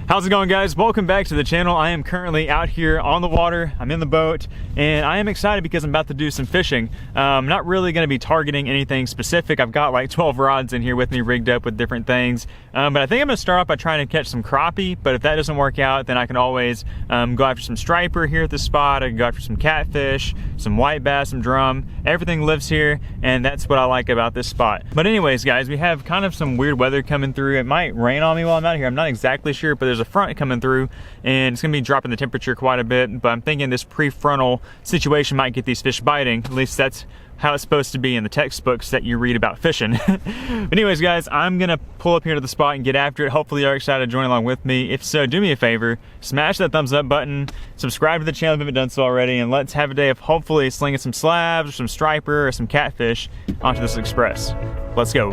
How's it going, guys? Welcome back to the channel. I am currently out here on the water. I'm in the boat and I am excited because I'm about to do some fishing. I'm not really going to be targeting anything specific. I've got like 12 rods in here with me rigged up with different things. But I think I'm going to start off by trying to catch some crappie. But if that doesn't work out, then I can always go after some striper here at this spot. I can go after some catfish, some white bass, some drum. Everything lives here and that's what I like about this spot. But anyways, guys, we have kind of some weird weather coming through. It might rain on me while I'm out here. I'm not exactly sure, but there's a front coming through and it's gonna be dropping the temperature quite a bit, but I'm thinking this prefrontal situation might get these fish biting. At least that's how it's supposed to be in the textbooks that you read about fishing. But anyways, guys, I'm gonna pull up here to the spot and get after it. Hopefully you're excited to join along with me. If so, do me a favor, smash that thumbs up button, subscribe to the channel if you haven't done so already, and let's have a day of hopefully slinging some slabs or some striper or some catfish onto this express. Let's go.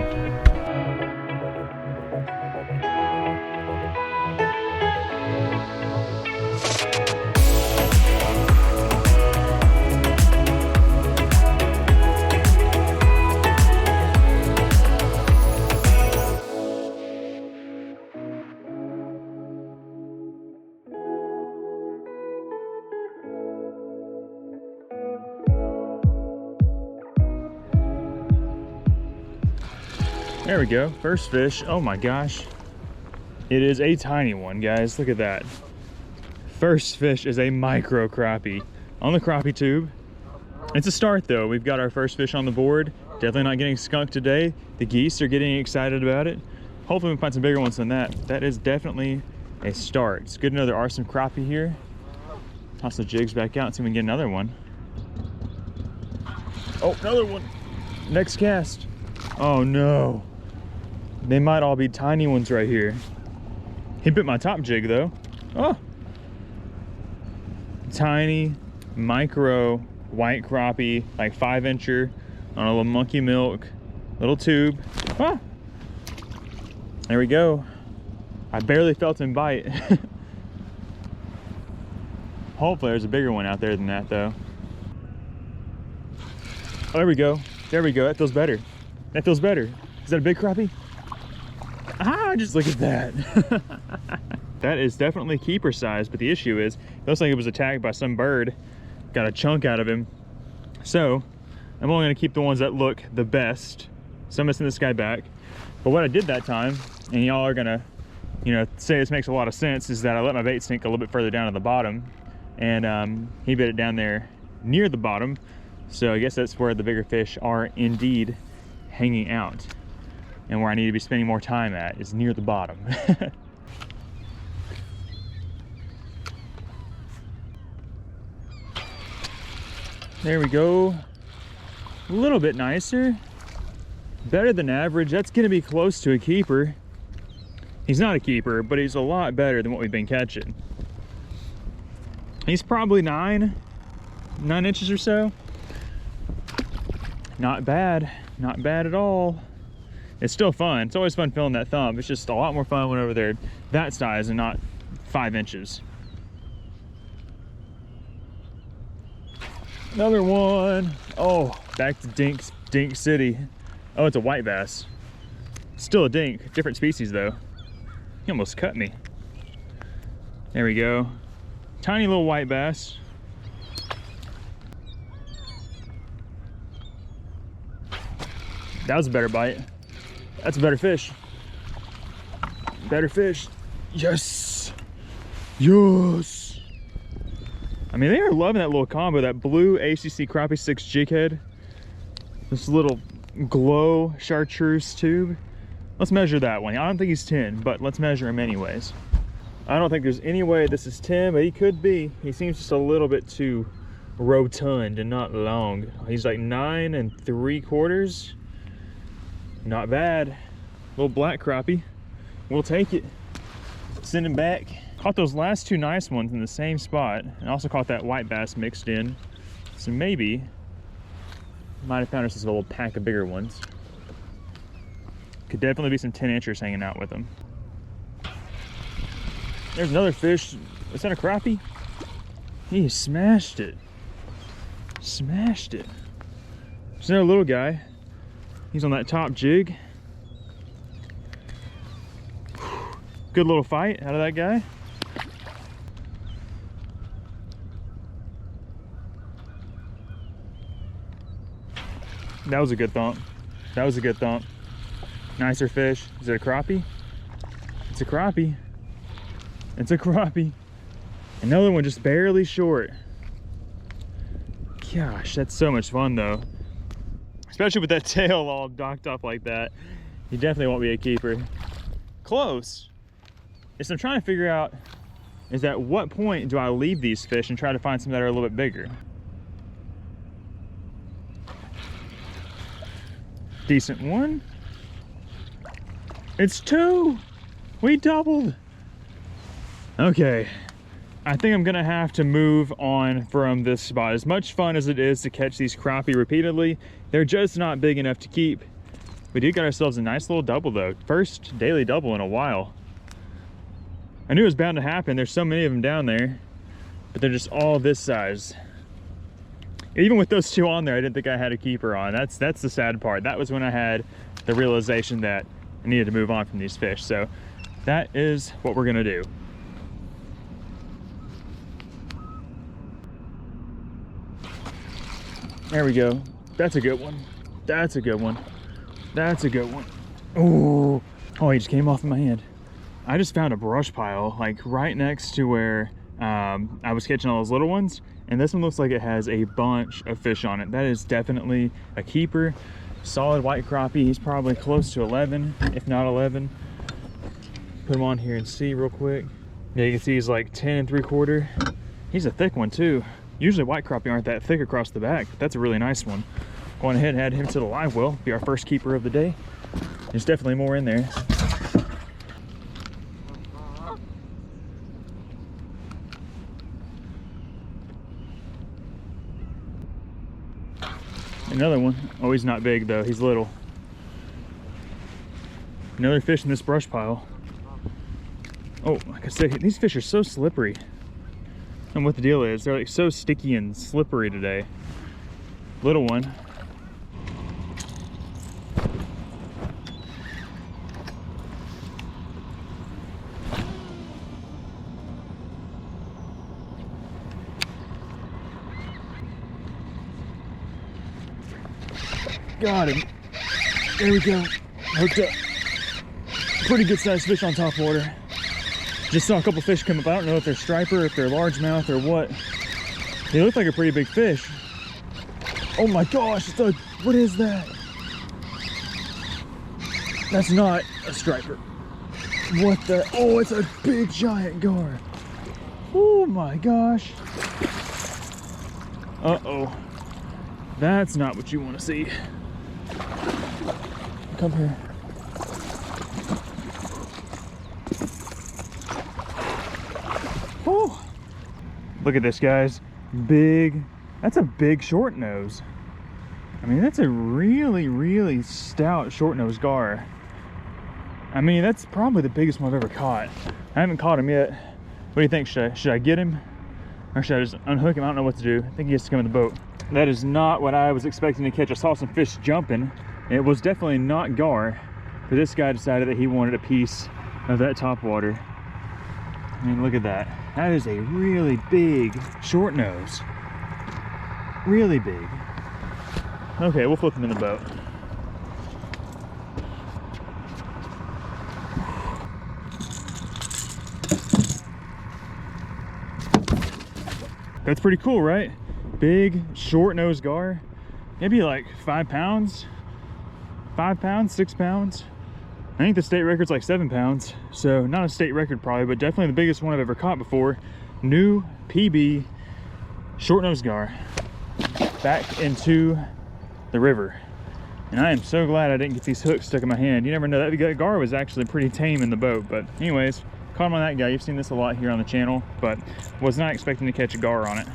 There we go, first fish. Oh my gosh. It is a tiny one, guys. Look at that. First fish is a micro crappie on the crappie tube. It's a start though. We've got our first fish on the board. Definitely not getting skunked today. The geese are getting excited about it. Hopefully we can find some bigger ones than that. That is definitely a start. It's good to know there are some crappie here. Toss the jigs back out and see if we can get another one. Oh, another one. Next cast. Oh no. They might all be tiny ones right here. He bit my top jig though. Oh! Tiny, micro, white crappie, like 5-incher on a little monkey milk, little tube. Ah! There we go. I barely felt him bite. Hopefully there's a bigger one out there than that though. Oh, there we go. There we go. That feels better. That feels better. Is that a big crappie? Ah, just look at that. That is definitely keeper size, but the issue is, it looks like it was attacked by some bird. Got a chunk out of him. So, I'm only gonna keep the ones that look the best. So I'm gonna send this guy back. But what I did that time, and y'all are gonna, say this makes a lot of sense, is that I let my bait sink a little bit further down to the bottom. And he bit it down there near the bottom. So I guess that's where the bigger fish are indeed hanging out. And where I need to be spending more time at is near the bottom. There we go. A little bit nicer. Better than average. That's gonna be close to a keeper. He's not a keeper, but he's a lot better than what we've been catching. He's probably 9 inches or so. Not bad, not bad at all. It's still fun. It's always fun filling that thumb. It's just a lot more fun whenever they're that size and not 5 inches. Another one. Oh, back to Dink City. Oh, it's a white bass. Still a dink, different species though. He almost cut me. There we go. Tiny little white bass. That was a better bite. That's a better fish. Better fish. Yes. Yes. I mean, they are loving that little combo, that blue ACC Crappie 6 jig head. This little glow chartreuse tube. Let's measure that one. I don't think he's 10, but let's measure him anyways. I don't think there's any way this is 10, but he could be. He seems just a little bit too rotund and not long. He's like 9 3/4. Not bad. Little black crappie. We'll take it. Send him back. Caught those last 2 nice ones in the same spot, and also caught that white bass mixed in. So maybe might have found us a little pack of bigger ones. Could definitely be some 10-inchers hanging out with them. There's another fish. Is that a crappie? He smashed it. Smashed it. There's another little guy. He's on that top jig. Good little fight out of that guy. That was a good thump. That was a good thump. Nicer fish. Is it a crappie? It's a crappie. It's a crappie. Another one just barely short. Gosh, that's so much fun though. Especially with that tail all docked up like that. He definitely won't be a keeper. Close. So I'm trying to figure out is at what point do I leave these fish and try to find some that are a little bit bigger. Decent one. It's two. We doubled. Okay. I think I'm gonna have to move on from this spot. As much fun as it is to catch these crappie repeatedly, they're just not big enough to keep. We did get ourselves a nice little double though. First daily double in a while. I knew it was bound to happen. There's so many of them down there, but they're just all this size. Even with those two on there, I didn't think I had a keeper on. That's the sad part. That was when I had the realization that I needed to move on from these fish. So that is what we're gonna do. There we go. That's a good one. That's a good one. That's a good one. Oh, he just came off of my hand. I just found a brush pile like right next to where I was catching all those little ones, and this one looks like it has a bunch of fish on it. That is definitely a keeper. Solid white crappie. He's probably close to 11, if not 11. Put him on here and see real quick. Yeah, you can see he's like 10 3/4. He's a thick one too. Usually white crappie aren't that thick across the back. That's a really nice one. Going ahead and add him to the live well. Be our first keeper of the day. There's definitely more in there. Another one. Oh, he's not big though. He's little. Another fish in this brush pile. Oh, like I said, these fish are so slippery. And what the deal is, they're like so sticky and slippery today. Little one. Got him. There we go. Hooked up. Pretty good sized fish on top water. Just saw a couple fish come up. I don't know if they're striper, if they're largemouth or what. They look like a pretty big fish. Oh my gosh, what is that? That's not a striper. What the? Oh, it's a big giant gar. Oh my gosh. Uh-oh. That's not what you want to see. Come here. Oh, look at this, guys. Big. That's a big short nose. I mean, that's a really, really stout short nose gar. I mean, that's probably the biggest one I've ever caught. I haven't caught him yet. What do you think? Should I get him? Or should I just unhook him? I don't know what to do. I think he has to come in the boat. That is not what I was expecting to catch. I saw some fish jumping. It was definitely not gar, but this guy decided that he wanted a piece of that top water. I mean, look at that. That is a really big short nose. Really big. Okay, we'll flip him in the boat. That's pretty cool, right? Big short nose gar. Maybe like 5 pounds. 5 pounds, 6 pounds. I think the state record's like 7 pounds. So not a state record probably, but definitely the biggest one I've ever caught before. New PB short nose gar. Back into the river. And I am so glad I didn't get these hooks stuck in my hand. You never know, that gar was actually pretty tame in the boat. But anyways, caught him on that guy. You've seen this a lot here on the channel, but was not expecting to catch a gar on it.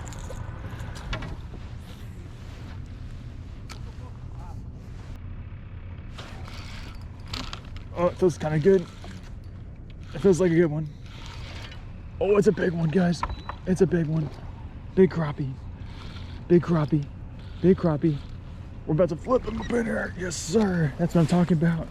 Oh, it feels kind of good. It feels like a good one. Oh, it's a big one, guys. It's a big one. Big crappie. Big crappie. Big crappie. We're about to flip him up in here. Yes, sir. That's what I'm talking about.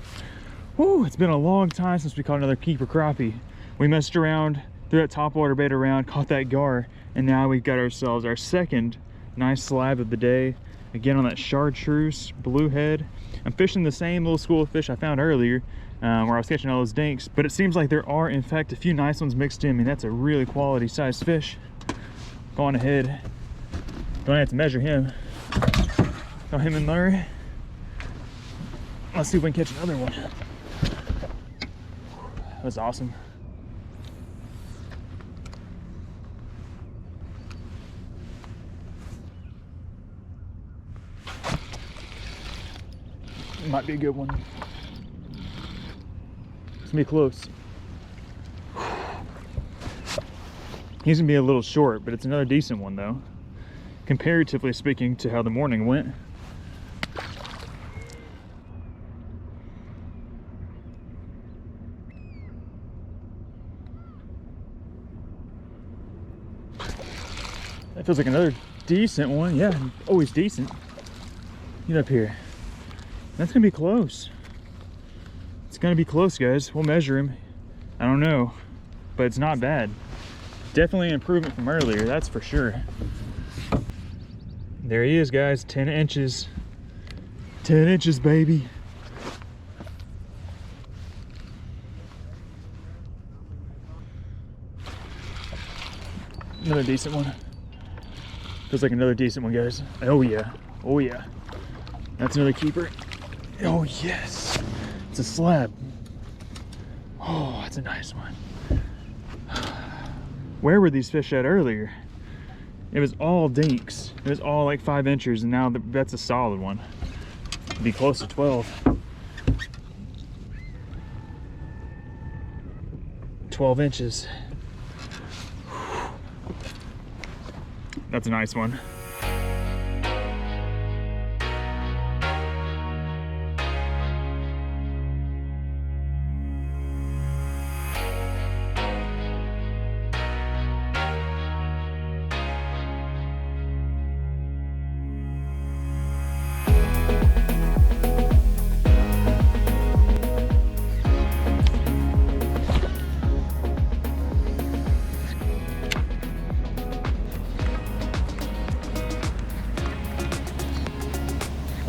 Whew, it's been a long time since we caught another keeper crappie. We messed around, threw that topwater bait around, caught that gar, and now we got ourselves our second nice slab of the day. Again on that chartreuse bluehead. I'm fishing the same little school of fish I found earlier where I was catching all those dinks, but it seems like there are in fact a few nice ones mixed in. I mean, that's a really quality sized fish. Go on ahead. Don't have to measure him. Throw him in there. Let's see if we can catch another one. That was awesome. Might be a good one. It's gonna be close. He's gonna be a little short, but it's another decent one though, comparatively speaking to how the morning went. That feels like another decent one. Yeah, always decent. Get up here. That's gonna be close. It's gonna be close, guys. We'll measure him. I don't know, but it's not bad. Definitely an improvement from earlier, that's for sure. There he is, guys. 10 inches. 10 inches, baby. Another decent one. Feels like another decent one, guys. Oh yeah. Oh yeah. That's another keeper. Oh yes. It's a slab. Oh, that's a nice one. Where were these fish at earlier? It was all dinks. It was all like 5 inches, and now that's a solid one. It'd be close to 12. 12 inches. That's a nice one.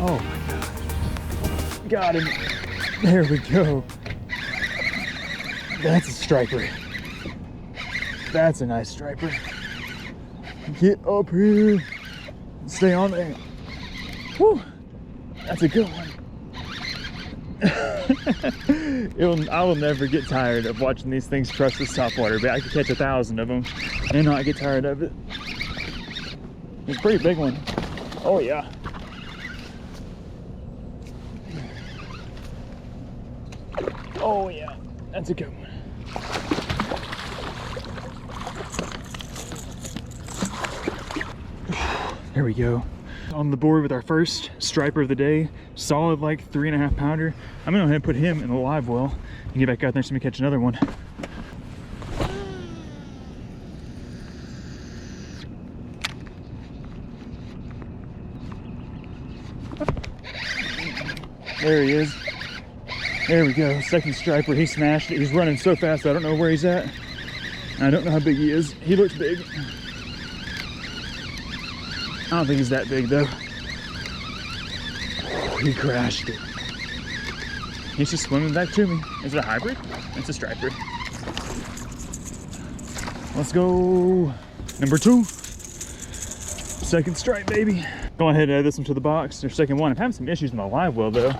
Oh my God. Got him. There we go. That's a striper. That's a nice striper. Get up here. Stay on there. Whew. That's a good one. I will never get tired of watching these things crush this topwater, but I could catch 1,000 of them and not get tired of it. It's a pretty big one. Oh yeah. Oh yeah, that's a good one. There we go. On the board with our first striper of the day. Solid like 3.5 pounder. I'm gonna go ahead and put him in the live well and get back out there and see me catch another one. There he is. There we go, second striper. He smashed it. He's running so fast I don't know where he's at. I don't know how big he is. He looks big. I don't think he's that big though. He crashed it. He's just swimming back to me. Is it a hybrid? It's a striper. Let's go. Number 2. Second stripe, baby. Go ahead and add this one to the box. There's second one. I'm having some issues with my live well though.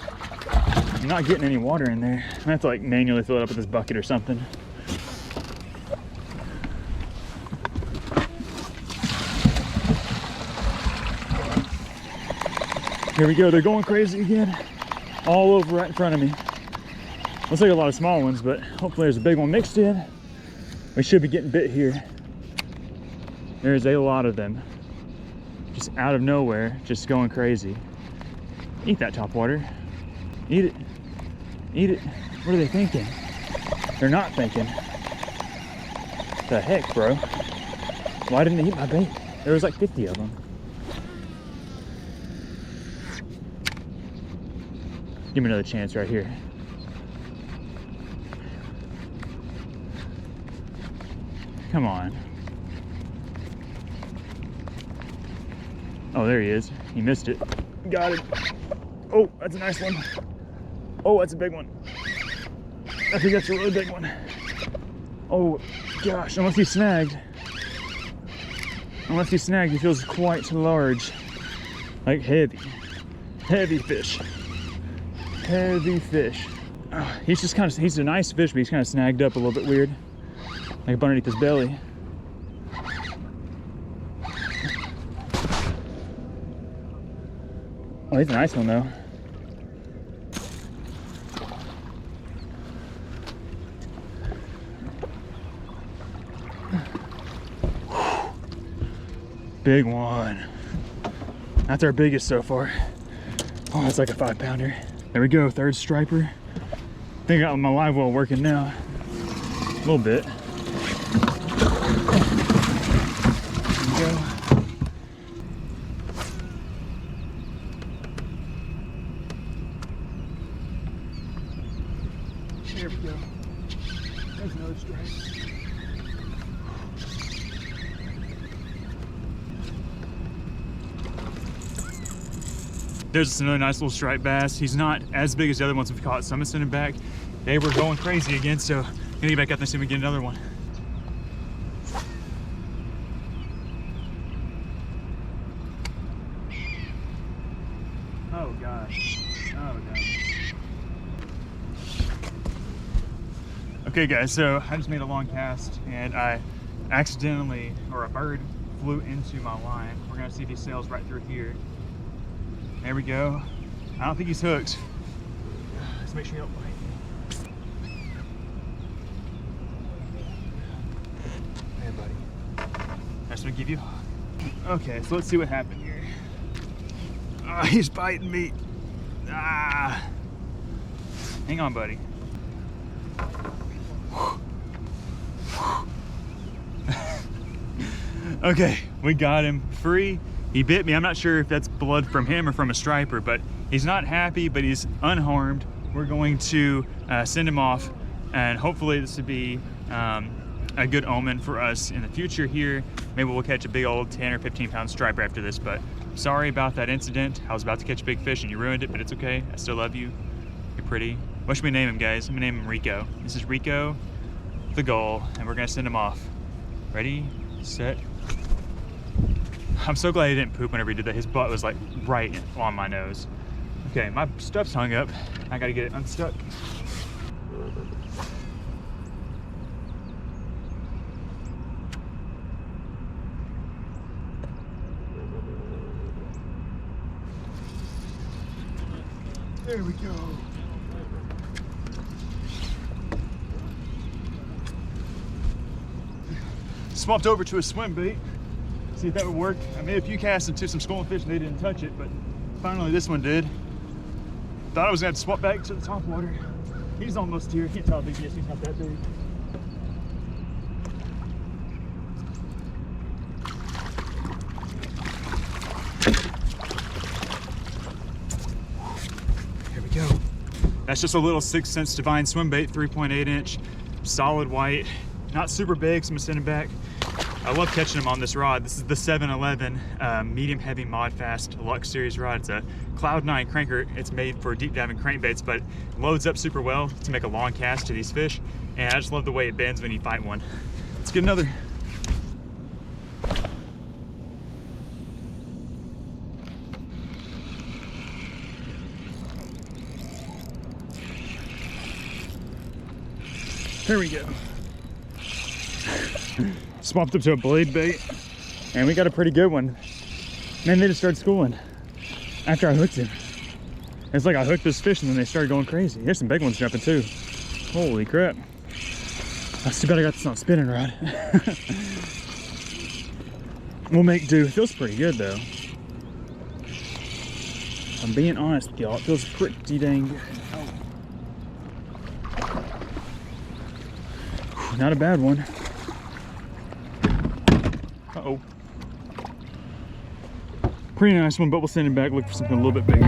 I'm not getting any water in there. I have to like manually fill it up with this bucket or something. Here we go, they're going crazy again. All over right in front of me. Looks like a lot of small ones, but hopefully there's a big one mixed in. We should be getting bit here. There's a lot of them. Just out of nowhere, just going crazy. Eat that topwater. Eat it. Eat it. What are they thinking? They're not thinking. The heck, bro? Why didn't they eat my bait? There was like 50 of them. Give me another chance right here. Come on. Oh, there he is. He missed it. Got it. Oh, that's a nice one. Oh, that's a big one. I think that's a really big one. Oh, gosh, unless he snagged. Unless he snagged, he feels quite large. Like heavy. Heavy fish. Heavy fish. Oh, he's just kind of, he's a nice fish, but he's kind of snagged up a little bit weird. Like up underneath his belly. Oh, he's a nice one though. Big one. That's our biggest so far. Oh, that's like a 5-pounder. There we go, third striper. I think I got my live well working now. A little bit. There we go. There we go. There's another stripe. There's another nice little striped bass. He's not as big as the other ones we've caught, so I'm gonna send him back. They were going crazy again, so I'm gonna get back out there and see if we can get another one. Oh gosh. Oh gosh. Okay guys, so I just made a long cast and I accidentally, or a bird flew into my line. We're gonna see if he sails right through here. There we go. I don't think he's hooked. Let's make sure he don't bite. There, buddy. That's what I give you. Okay, so let's see what happened here. Oh, he's biting me. Ah. Hang on, buddy. Okay, we got him free. He bit me. I'm not sure if that's blood from him or from a striper, but he's not happy, but he's unharmed. We're going to send him off, and hopefully this will be a good omen for us in the future here. Maybe we'll catch a big old 10 or 15-pound striper after this, but sorry about that incident. I was about to catch a big fish and you ruined it, but it's okay. I still love you. You're pretty. What should we name him, guys? I'm gonna name him Rico. This is Rico, the goal, and we're gonna send him off. Ready, set. I'm so glad he didn't poop whenever he did that. His butt was like right on my nose. Okay, my stuff's hung up. I gotta get it unstuck. There we go. Swapped over to a swim bait. See if that would work. I made a few casts into some schooling fish and they didn't touch it, but finally this one did. Thought I was gonna have to swap back to the top water. He's almost here. Can't tell how big he is. He's not that big. Here we go. That's just a little 6 cents Divine swim bait, 3.8 inch, solid white, not super big, so I'm gonna send him back. I love catching them on this rod. This is the 711 medium heavy mod fast Lux series rod. It's a Cloud 9 cranker. It's made for deep diving crankbaits, but it loads up super well to make a long cast to these fish. And I just love the way it bends when you fight one. Let's get another. There we go. Swapped up to a blade bait, and we got a pretty good one. Man, they just started schooling after I hooked him. It's like I hooked this fish and then they started going crazy. There's some big ones jumping too. Holy crap. That's too bad I got this on a spinning rod. We'll make do. It feels pretty good though. If I'm being honest with y'all, it feels pretty dang good. Not a bad one. Uh-oh. Pretty nice one, but we'll send him back, look for something a little bit bigger.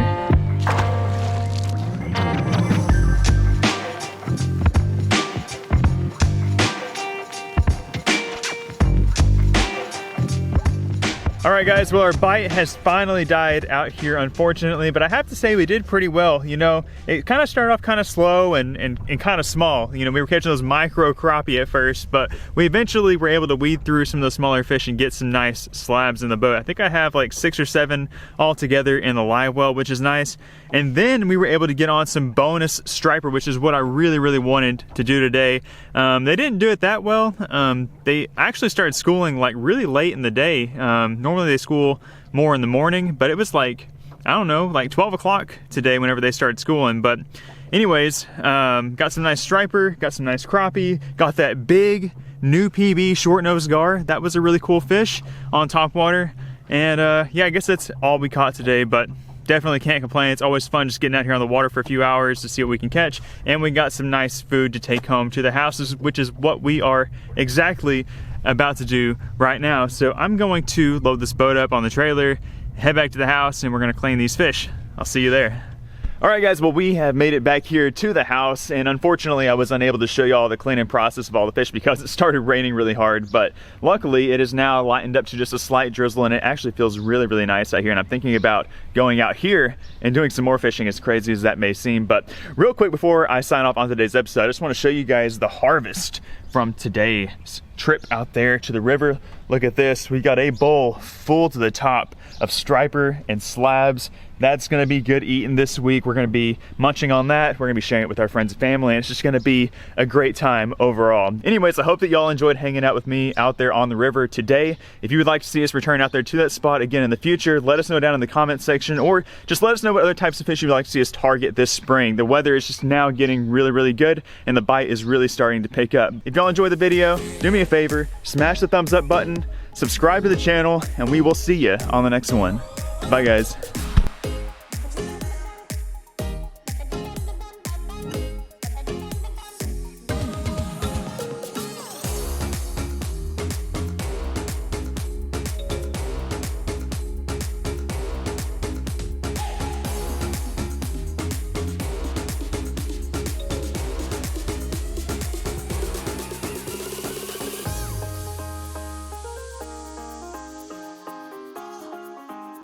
All right guys, well our bite has finally died out here unfortunately, but I have to say we did pretty well. You know, it kind of started off kind of slow and kind of small. You know, we were catching those micro crappie at first, but we eventually were able to weed through some of those smaller fish and get some nice slabs in the boat. I think I have like 6 or 7 all together in the live well, which is nice. And then we were able to get on some bonus striper, which is what I really wanted to do today. They didn't do it that well. They actually started schooling like really late in the day. Normally they school more in the morning, but it was like, I don't know, like 12 o'clock today whenever they started schooling. But anyways, got some nice striper, got some nice crappie, got that big new PB short nose gar. That was a really cool fish on top water. And yeah, I guess that's all we caught today, but definitely can't complain. It's always fun just getting out here on the water for a few hours to see what we can catch. And we got some nice food to take home to the houses, which is what we are exactly about to do right now. So I'm going to load this boat up on the trailer, head back to the house, and we're gonna clean these fish. I'll see you there. All right guys, well we have made it back here to the house, and unfortunately I was unable to show you all the cleaning process of all the fish because it started raining really hard, but luckily it is now lightened up to just a slight drizzle and it actually feels really nice out here, and I'm thinking about going out here and doing some more fishing, as crazy as that may seem. But real quick before I sign off on today's episode, I just want to show you guys the harvest from today's trip out there to the river. Look at this, we got a bowl full to the top of striper and slabs. That's gonna be good eating this week. We're gonna be munching on that. We're gonna be sharing it with our friends and family, and it's just gonna be a great time overall. Anyways, I hope that y'all enjoyed hanging out with me out there on the river today. If you would like to see us return out there to that spot again in the future, let us know down in the comment section, or just let us know what other types of fish you'd like to see us target this spring. The weather is just now getting really good, and the bite is really starting to pick up. If y'all enjoyed the video, do me a favor, smash the thumbs up button, subscribe to the channel, and we will see you on the next one. Bye guys.